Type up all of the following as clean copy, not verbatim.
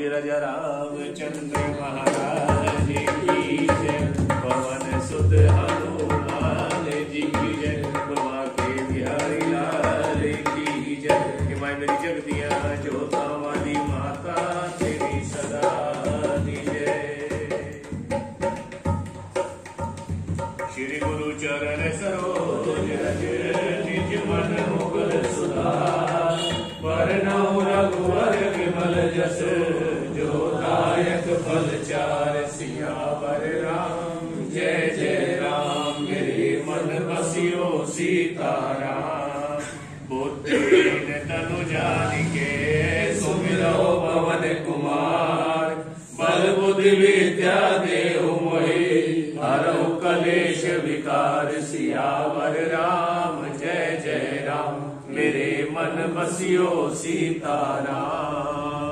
राजा रामचंद्र महाराज की जय। पवन सुत हनुमान जी की जय। बाबा के बिहारी लाल की जय। कि माय मेरी जगदियाँ जोता वाली माता तेरी सदा दी जय। श्री गुरु चरण सरोज रज निज मन मुकुर सुधार। वरनौ रघुवर विमल जस जो दायक फल चार। सियावर राम जय जय राम मेरे मन बसियो सीताराम। बुद्धिहीन तनु जानिके सुमिरो पवन कुमार। बल बुद्धि विद्या देहु मोहि हरहु कलेश विकार। सियावर राम जय जय राम मेरे मन बसियो सीताराम।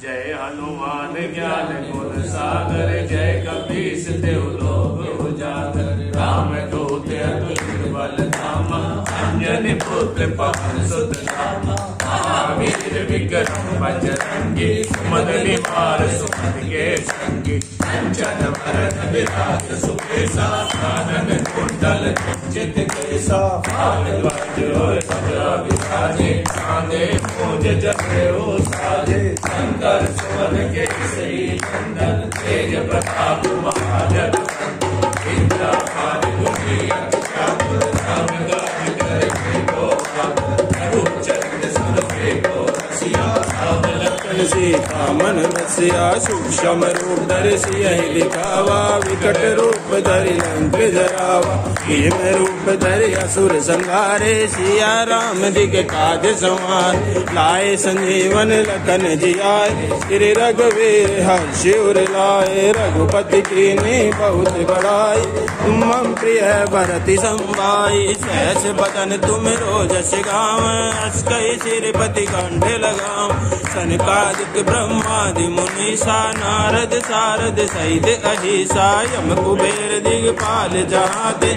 जय हनुमान ज्ञान गुण सागर। जय कपीस देव लोक उजागर। राम दूत अतुलित बल धामा। अंजनी पुत्र पवन सुत नामा। महावीर विक्रम बजरंगी। सुमद निवार सुमद के संगी। कंचन वरन विराज सुकेसा। कानन कुंडल कुंचित केसा। हाथ वज्र ध्वजा विराजे। कांधे मूंज जनेऊ साजे। शंकर सुवन केसरी नंदन। तेज प्रताप महाजगवंदन। इंद्रपाल गुणी अतिचातुर। राम गान करे गोपाल। रघुचंद्र सुनते को रसिया। राम लखन सीता मन बसिया। सूक्ष्म रूप धरि सियहि दिखावा। विकट रूप धरि लंक जरावा। भीम रूप धरि असुर संहारे। सिया राम दिख काज संवार। लाए संजीवन लखन जियाए। श्री रघुवीर हर्षि उर लाए। रघुपति कीन्ही बहुत बड़ाई। तुम मम प्रिय भरति संभाई। सहस बदन तुम रोजस गावै। अस कहि श्रीपति कंठ लगावै। सनकादिक ब्रह्मादि मुनीसा। नारद सारद सहित अहिसा। यम कुबेर दिगपाल जहाते।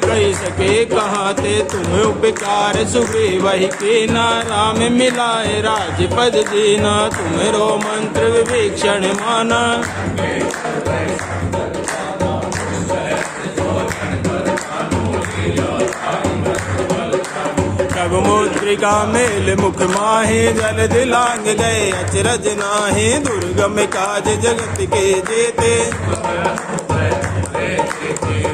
कही सके कहाते तुम उपकार। सुग्रीवहि कीन्हा राम मिलाए राजपद दीना। तुमरो मंत्र विभीषण माना। तब मुद्रिका मेल मुख माहि। जल दिलांग गए अचरज नाहि। दुर्गम काज जगत के जेते।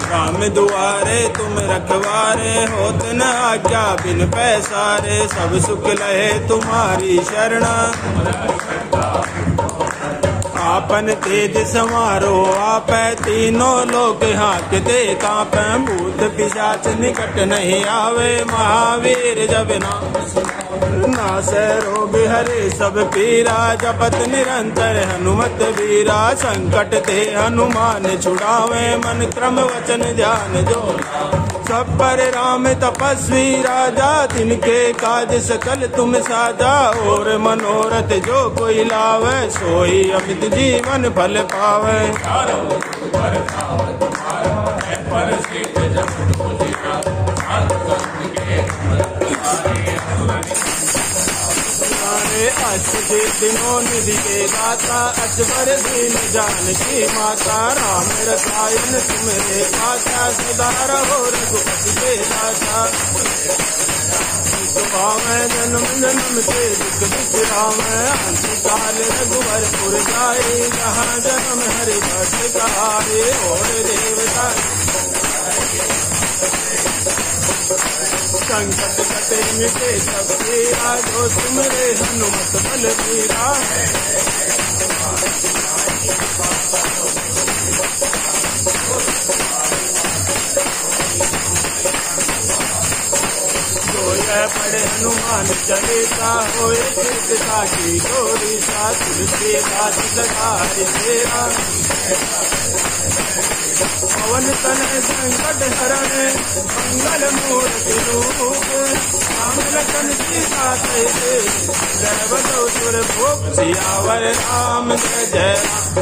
राम दुआरे तुम रखवारे। होत न आज्ञा बिन पैसारे। सब सुख लहे तुम्हारी शरणा। आपन तेज समारो आपै। तीनों लोक हाँकते कांपै। भूत पिशाच निकट नहीं आवे। महावीर जब नासै रोग हरे सब पीरा। जपत निरंतर हनुमत वीरा। संकट ते हनुमान छुड़ावे। मन क्रम वचन ध्यान जो सब पर राम तपस्वी राजा। तिनके काज सकल तुम साजा। और मनोरथ जो कोई लावे। सोई अमित जीवन फल पावे। अष्ट दिनों निधि के दाता। अजबर दीन जानकी माता। राम रसायन तुमरे पासा। सदा रहो रघुपति के दासा। भावै जन्म जन्म के दुख बिसरावै। अंत काल रघुवरपुर जाए। जहाँ जन्म हरि भक्त कहारे। और देवता संकट कटे मिटे सब तेरा। जो तुमरे हनुमत बलबीरा। पड़े हनुमान चालीसा। होए चिंता की गोरी सा। तुलसीदास लगाए तेरा। पवन तनय संकट हरण मंगल मूर्ति रूप राम लखन सीता सहित देवतो सुर भूप सियावर राम जय जय राम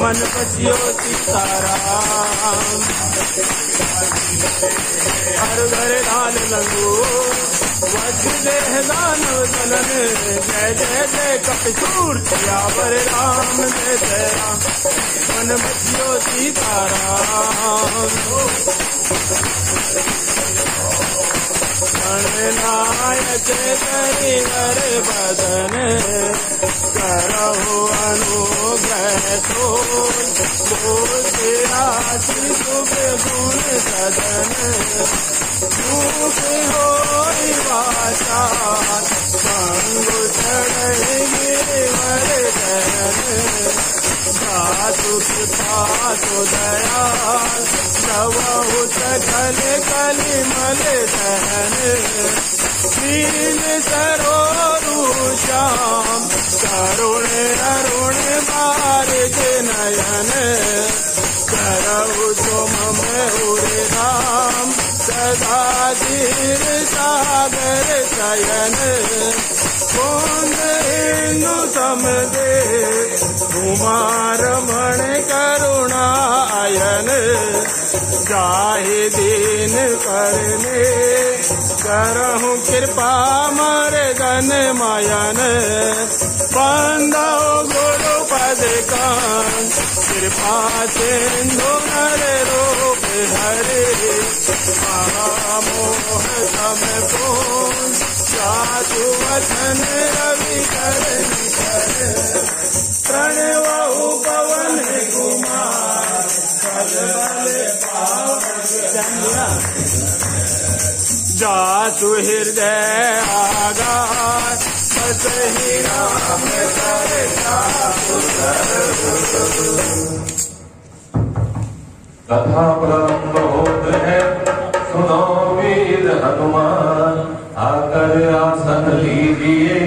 मन बसियो सीताराम हर घर लाल लंगूर वज्र देह दानव दलन जय जय जय कपिसूर सियावर राम जय जय राम मन बसियो सीताराम गणनायक करिवर बदन करहु अनुग्रह तोर राशि शुभ गुण सदन रूप होई वाचा संग चढ़ गिरिवर चरण साधु कृपासु दयाल नवहु सकल कलिमल दहन दीन सरोरु श्याम करुण अरुण बारिक नयन करहु सुमम उरे राम सदा धीर सागर शयन कुंद हिंदु समदे कुमारमण करुणायन जाहि दीन करने करहु कृपा मर्दन मायन बंदो गुरु पद कान कृपा सिंधु नर रूप हरे महामोह सम पूर्ण साधु वचन रवि करण प्रणवहु पवन कुमार बल जासु हृदय आगार बसहि राम कथा प्रारंभ होत है सुनो वीर हनुमान आकर आसन लीजिए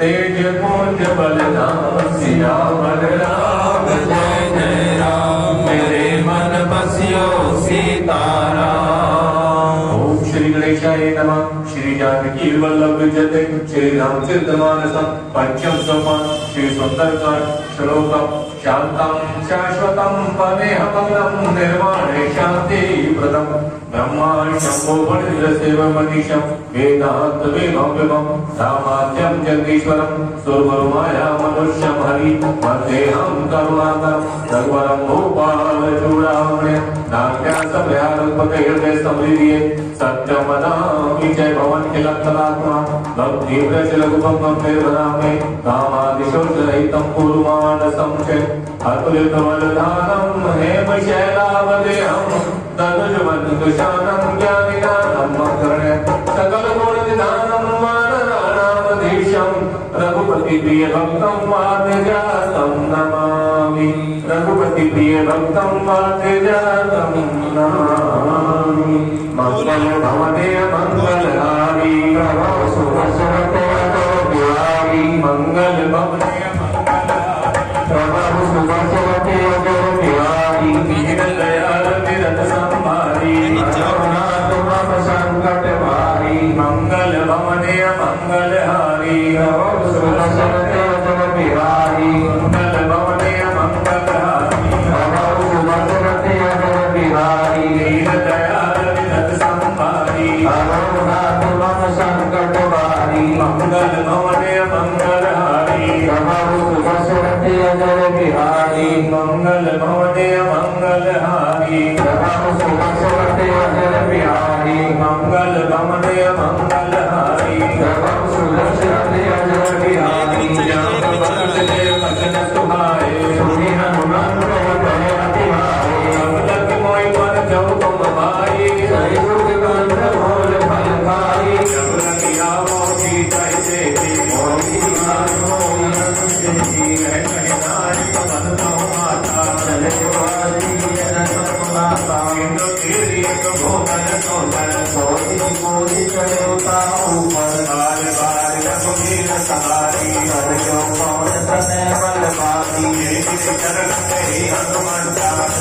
तेज पुंज बलदान सियावर राम जय जय राम मेरे मन बसियो सीताराम। ओम श्री गणेशाय नमः। श्री जानकी वल्लभ जते श्री रामचंद्र मानसं पंचम सोपान श्री सुंदरकांड श्लोकम शांतं शाश्वतं पदेहपदं निर्वाणे शांति प्रदम ब्रह्माणि शंभो वणिन्द्रसेव मनीषं वेदांत विभवं सामाद्यं जगदीश्वरं सुरवरमाया मनुष्यं हरि वन्देहं करुणाकरं रघुवरं भूपाल चूड़ामणि नाट्यासभयारूपते हृदय समृद्धिये सत्यं वदामि जय भवन किलकलात्मा भक्ति प्रचलगुपं वन्दे कामादिशोचरहितं कुर्मानसं च अतुलितबलधानं हेमशैलावदेहं तनुजवन्तुशानं ज्ञानिदानं मकर्ण्य सकलगुणनिधानं वानराणामधीशं रघुपतिप्रियभक्तं वादिजातं नमामि रघुपतिप्रियभक्तं वादिजातं नमामि मंगल भवने मंगलहारी प्रभो सुभद्रते बिहारी मंगल भवने प्रभु सुभद्रते बिहारी दीनदयाल विरत संभारी जगन्नाथ मम संकट भारी मंगल भवने मंगलहारी प्रभु सुभद्रते बिहारी मंगल भवने मंगलहारी प्रभु सुभद्रते बिहारी दीनदयाल जगन्नाथ मम संकट भारी मंगल भवने मंगलहारी प्रभु सुभद्रते बिहारी मंगल भवने मंगलहारी प्रभु सुभद्रते बिहारी मंगल भवने मंगलहारी प्रभु सुभद्रते बिहारी वचन सुहाए सुनि हनुमान अति भाई सब मोहि पर जब तुम भाई सही सुख कंठ मोल फल खाई जब लगी आवो जी जय देवी मोहि मोहि देवी है नारी पवन माता चले वाली माता इंद्र तेरी तो भोगन सोचन सोई मोहि चले ऊपर बार बार रघुवीर सवारी हर जो पवन तने बल पाती चरण तेरी हनुमान दास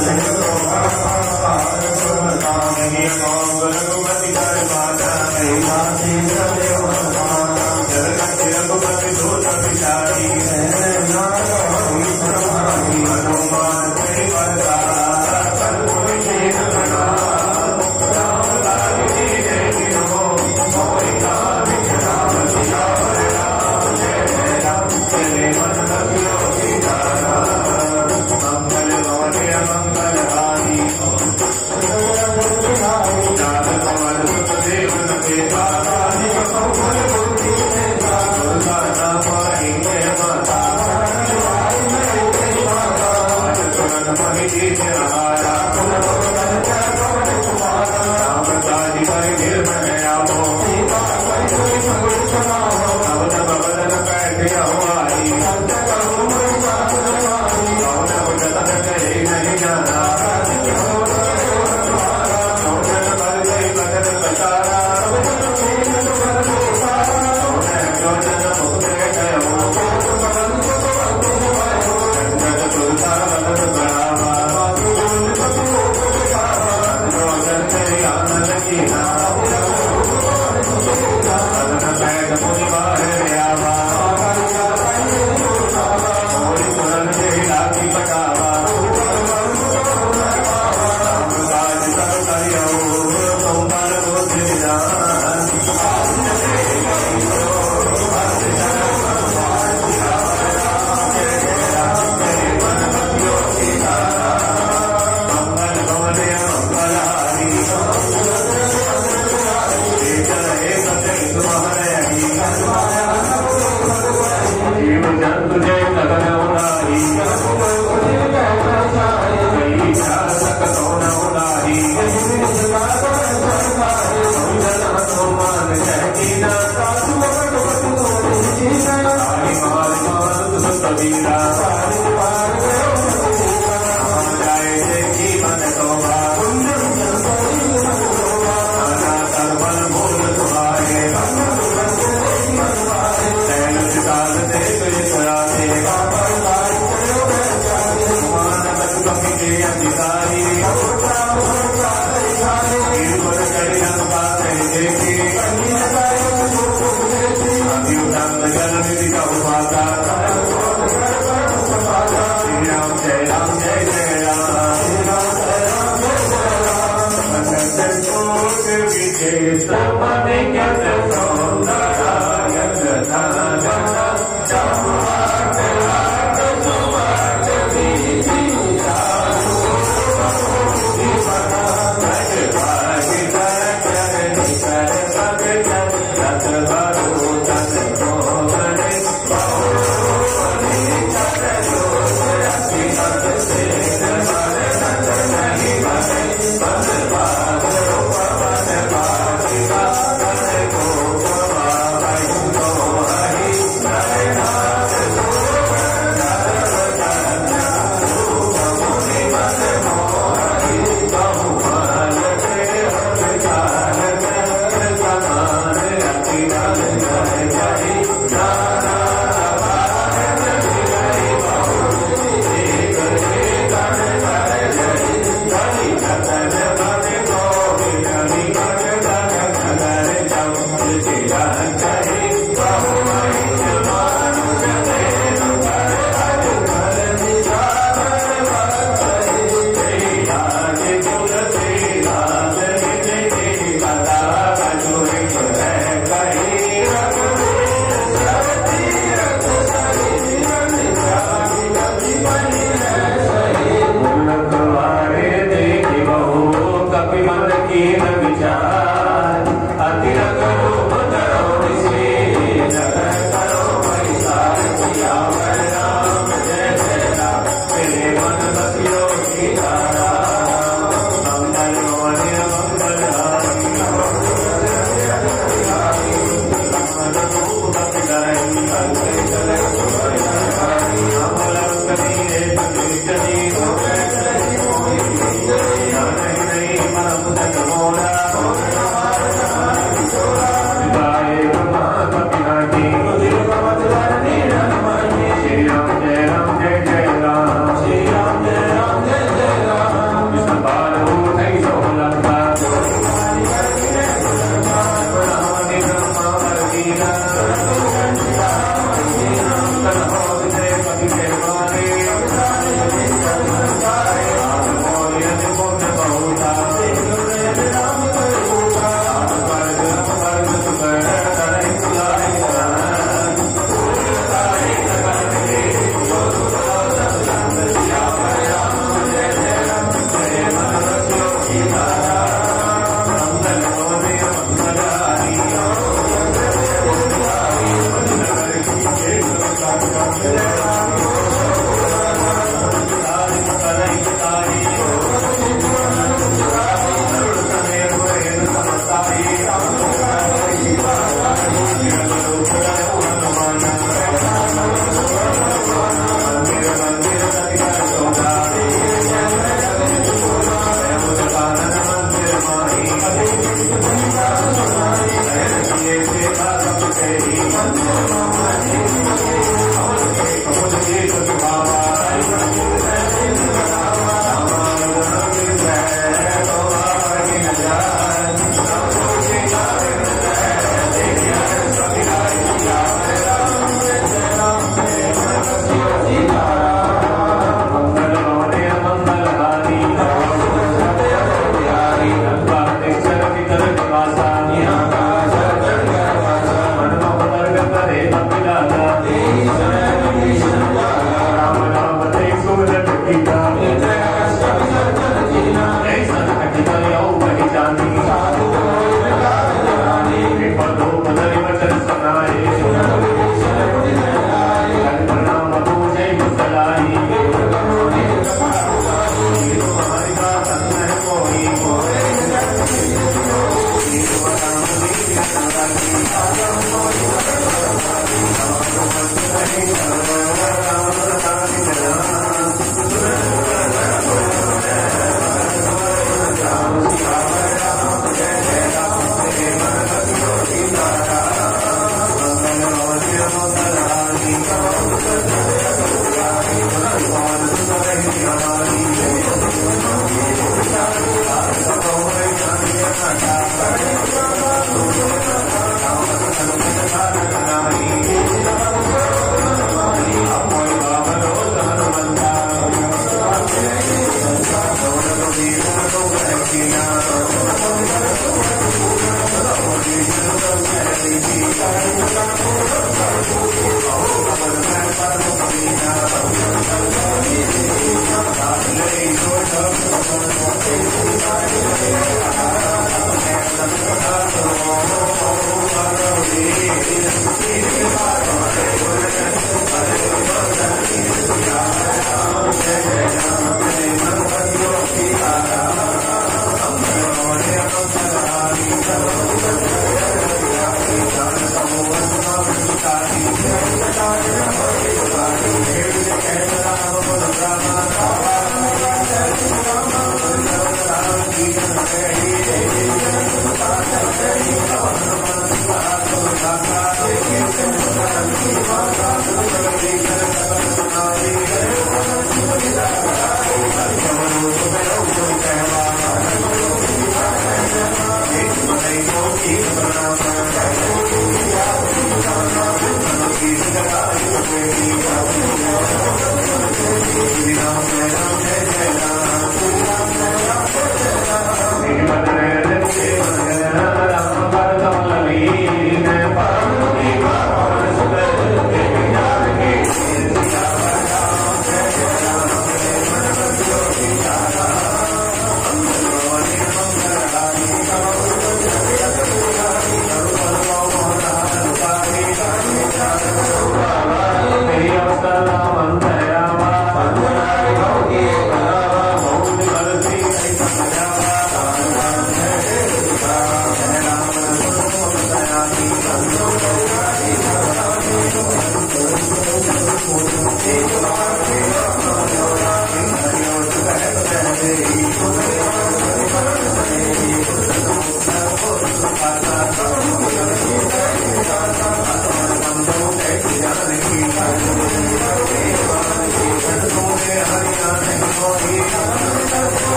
Hare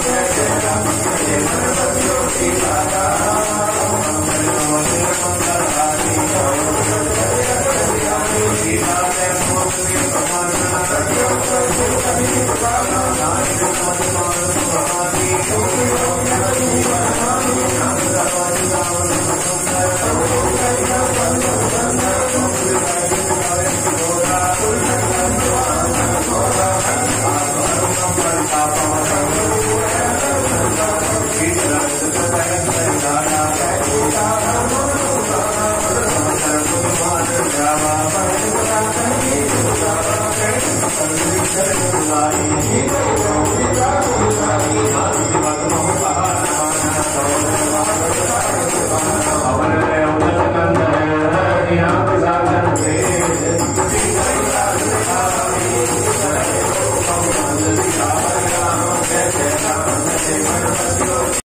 Thank you. Thank you.